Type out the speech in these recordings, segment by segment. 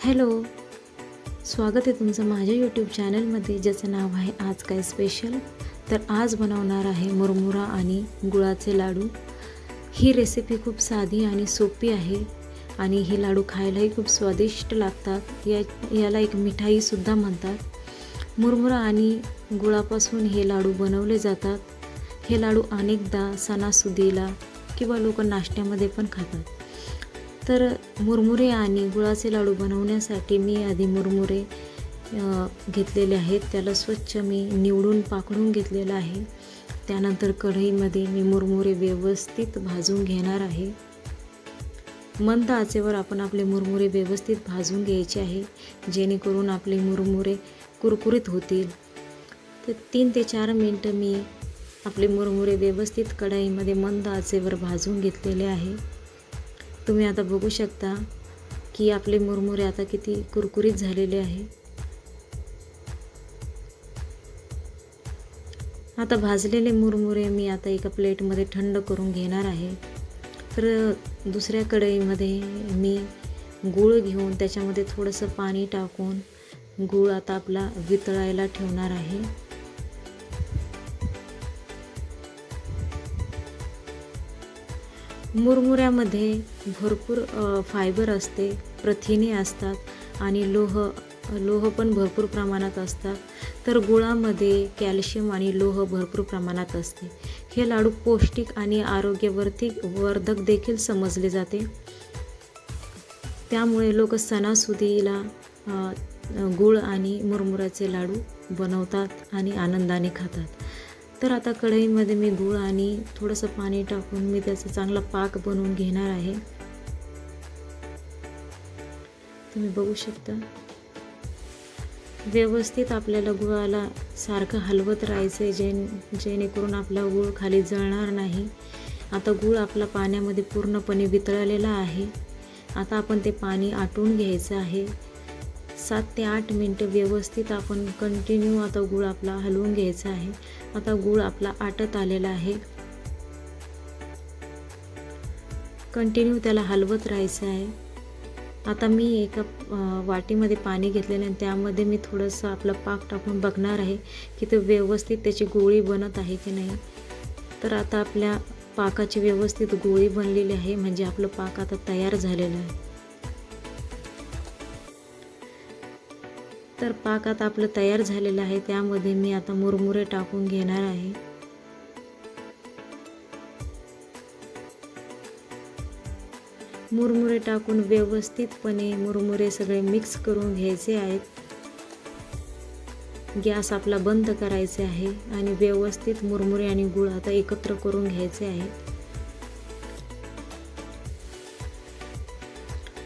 Hello, स्वागत आहे तुमचं माझ्या यूट्यूब चॅनलमध्ये, ज्याचं नाव आहे आज काय स्पेशल. तर आज बनवणार आहे मुरमुरा आणि गुळाचे लाडू. ही रेसिपी खूप साधी आणि सोपी आहे आणि हे लाडू खायलाही खूप स्वादिष्ट लागतात. याला एक मिठाईसुद्धा म्हणतात. मुरमुरा आणि गुळापासून हे लाडू बनवले जातात. हे लाडू अनेकदा सणासुदीला किंवा लोक नाश्त्यामध्ये पण खातात. तर मुरमुरे आणि गुळाचे लाडू बनवण्यासाठी मी आधी मुरमुरे घेतलेले आहेत. त्याला स्वच्छ मी निवडून पाकडून घेतलेलं आहे. त्यानंतर कढईमध्ये मी मुरमुरे व्यवस्थित भाजून घेणार आहे. मंद आचेवर आपण आपले मुरमुरे व्यवस्थित भाजून घ्यायचे आहे, जेणेकरून आपले मुरमुरे कुरकुरीत होतील. तर 3 ते 4 मिनिटं मी आपले मुरमुरे व्यवस्थित कढईमध्ये मंद आचेवर भाजून घेतलेले आहे. तुम्ही आता बघू शकता की आपले मुरमुरे आता किती कुरकुरीत झालेले आहे. आता भाजलेले मुरमुरे मी आता एका प्लेटमध्ये थंड करून घेणार आहे. तर दुसऱ्या कढईमध्ये मी गूळ घेऊन त्याच्यामध्ये थोडंसं पाणी टाकून गूळ आता आपला वितळायला ठेवणार आहे. मुरमुऱ्यामध्ये भरपूर फायबर असते, प्रथिने असतात आणि लोह पण भरपूर प्रमाणात असतात. तर गुळामध्ये कॅल्शियम आणि लोह भरपूर प्रमाणात असते. हे लाडू पौष्टिक आणि आरोग्यवर्धक देखील समजले जाते. त्यामुळे लोक सणासुदीला गूळ आणि मुरमुऱ्याचे लाडू बनवतात आणि आनंदाने खातात. तर आता कढईमध्ये मी गूळ आणि थोडंसं पाणी टाकून मी त्याचा चांगला पाक बनवून घेणार आहे. तुम्ही बघू शकता. व्यवस्थित आपल्याला गुळाला सारखं हलवत राहायचं जेणेकरून आपला गूळ खाली जळणार नाही. आता गूळ आपला पाण्यामध्ये पूर्णपणे वितळलेला आहे. आता आपण ते पाणी आटून घ्यायचं आहे. 7 ते 8 मिनिटं व्यवस्थित आपण कंटिन्यू आता गूळ आपला हलवून घ्यायचा आहे. आता गूळ आपला आटत आलेला आहे. कंटिन्यू त्याला हलवत राहायचं आहे. आता मी एका वाटीमध्ये पाणी घेतलेलं आहे, त्यामध्ये मी थोडंसं आपला पाक टाकून बघणार आहे की ते व्यवस्थित त्याची गोळी बनत आहे की नाही. तर आता आपल्या पाकाची व्यवस्थित गोळी बनलेली आहे, म्हणजे आपलं पाक आता तयार झालेलं आहे. तर पाक आता आपलं तयार झालेलं आहे. त्यामध्ये मी आता मुरमुरे टाकून घेणार आहे. मुरमुरे टाकून व्यवस्थितपणे मुरमुरे सगळे मिक्स करून घ्यायचे आहेत. गॅस आपला बंद करायचा आहे आणि व्यवस्थित मुरमुरे आणि गूळ आता एकत्र करून घ्यायचे आहे.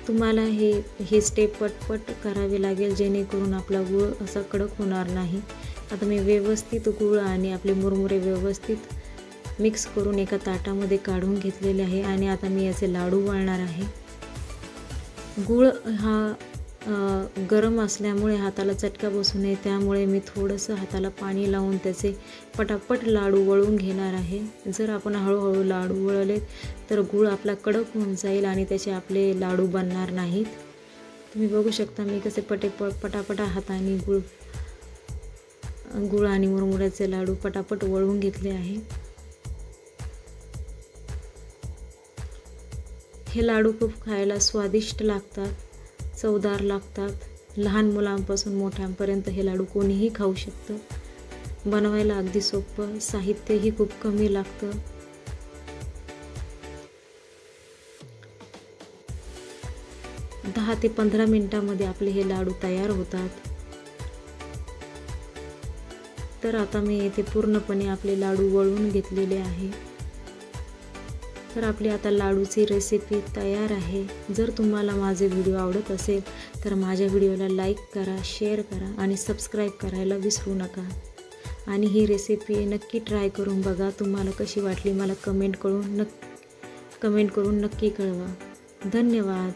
तुम्हाला हे स्टेप पटपट करावी लागेल, जेणेकरून आपला गूळ असा कडक होणार नाही. आता मी व्यवस्थित गूळ आणि आपले मुरमुरे व्यवस्थित मिक्स करून एका ताटामध्ये काढून घेतलेले आहे आणि आता मी याचे लाडू वळणार आहे. गूळ हा गरम असल्यामुळे हाताला चटका बसू नये, त्यामुळे मी थोडंसं हाताला पाणी लावून त्याचे पटापट लाडू वळून घेणार आहे. जर आपण हळूहळू लाडू वळले तर गूळ आपला कडक होऊन जाईल आणि त्याचे आपले लाडू बनणार नाहीत. तुम्ही बघू शकता मी कसे पटापटा हाताने गूळ आणि मुरमुऱ्याचे लाडू पटापट वळून घेतले आहे. हे लाडू खूप खायला स्वादिष्ट लागतात, चवदार लागतात. लहान मुलांपासून मोठ्यांपर्यंत हे लाडू कोणीही खाऊ शकतं. बनवायला अगदी सोपं, साहित्यही खूप कमी लागतं. दहा ते 15 मिनिटांमध्ये आपले हे लाडू तयार होतात. तर आता मी येथे पूर्णपणे आपले लाडू वळून घेतलेले आहे. तर आपली आता लाडूची रेसिपी तयार आहे. जर तुम्हाला माझे व्हिडिओ आवडत असेल तर माझ्या व्हिडिओला लाईक करा, शेअर करा आणि सबस्क्राईब करायला विसरू नका. आणि ही रेसिपी नक्की ट्राय करून बघा. तुम्हाला कशी वाटली मला कमेंट करून नक्की कळवा. धन्यवाद.